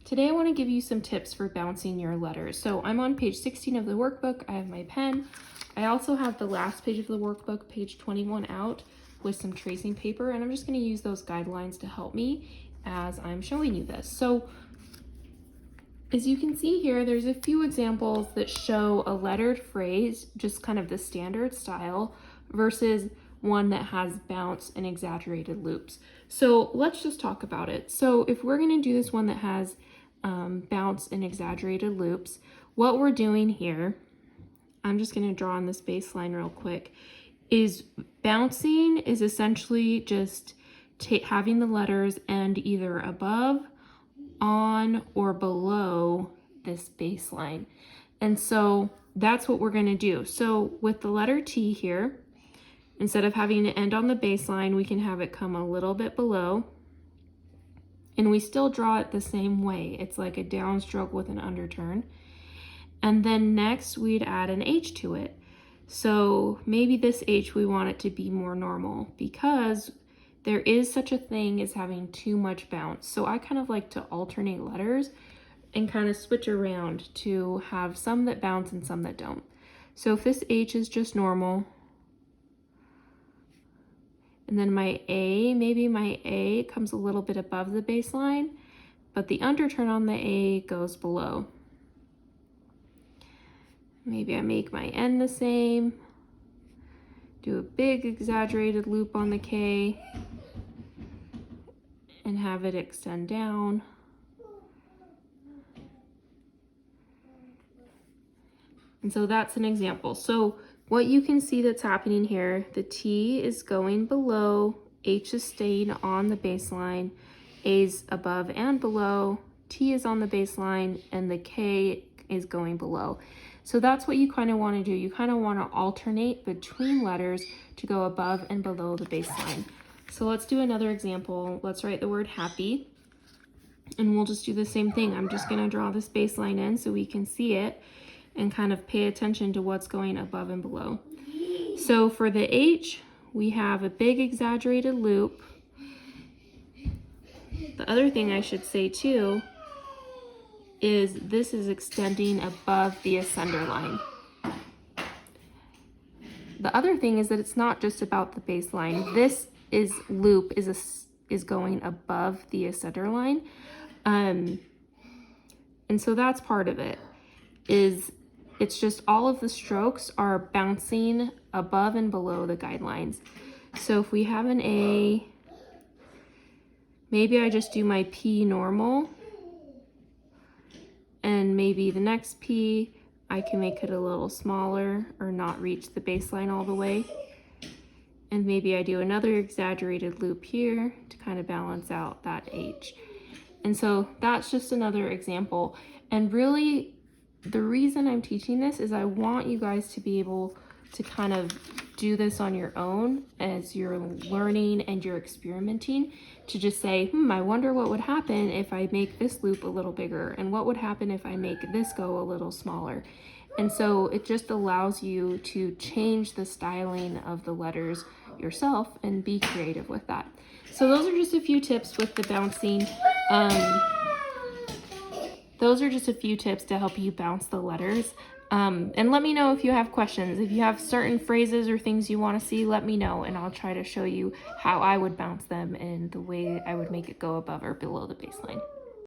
Today I want to give you some tips for bouncing your letters. So I'm on page 16 of the workbook. I have my pen. I also have the last page of the workbook, page 21 out with some tracing paper, and I'm just going to use those guidelines to help me as I'm showing you this. So as you can see here, there's a few examples that show a lettered phrase, just kind of the standard style, versus one that has bounce and exaggerated loops. So let's just talk about it. So if we're going to do this one that has bounce and exaggerated loops, what we're doing here, I'm just going to draw on this baseline real quick, is bouncing is essentially just having the letters end either above, on, or below this baseline. And so that's what we're going to do. So with the letter T here, instead of having it end on the baseline, we can have it come a little bit below. And we still draw it the same way. It's like a downstroke with an underturn. And then next we'd add an H to it. So maybe this H, we want it to be more normal because there is such a thing as having too much bounce. So I kind of like to alternate letters and kind of switch around to have some that bounce and some that don't. So if this H is just normal, and then my A, maybe my A comes a little bit above the baseline, but the underturn on the A goes below. Maybe I make my N the same, do a big exaggerated loop on the K, and have it extend down. And so that's an example. So what you can see that's happening here, the T is going below, H is staying on the baseline, A's above and below, T is on the baseline, and the K is going below. So that's what you kind of want to do. You kind of want to alternate between letters to go above and below the baseline. So let's do another example. Let's write the word happy, and we'll just do the same thing. I'm just going to draw this baseline in so we can see it and kind of pay attention to what's going above and below. So for the H, we have a big exaggerated loop. The other thing I should say too is this is extending above the ascender line. The other thing is that it's not just about the baseline. This loop is going above the ascender line. And so that's part of it. It's just all of the strokes are bouncing above and below the guidelines. So if we have an A, maybe I just do my P normal, and maybe the next P, I can make it a little smaller or not reach the baseline all the way. And maybe I do another exaggerated loop here to kind of balance out that H. And so that's just another example. And really, the reason I'm teaching this is I want you guys to be able to kind of do this on your own as you're learning and you're experimenting, to just say, I wonder what would happen if I make this loop a little bigger, and what would happen if I make this go a little smaller. And so it just allows you to change the styling of the letters yourself and be creative with that. So those are just a few tips with the bouncing. Those are just a few tips to help you bounce the letters. And let me know if you have questions. If you have certain phrases or things you want to see, let me know, and I'll try to show you how I would bounce them and the way I would make it go above or below the baseline.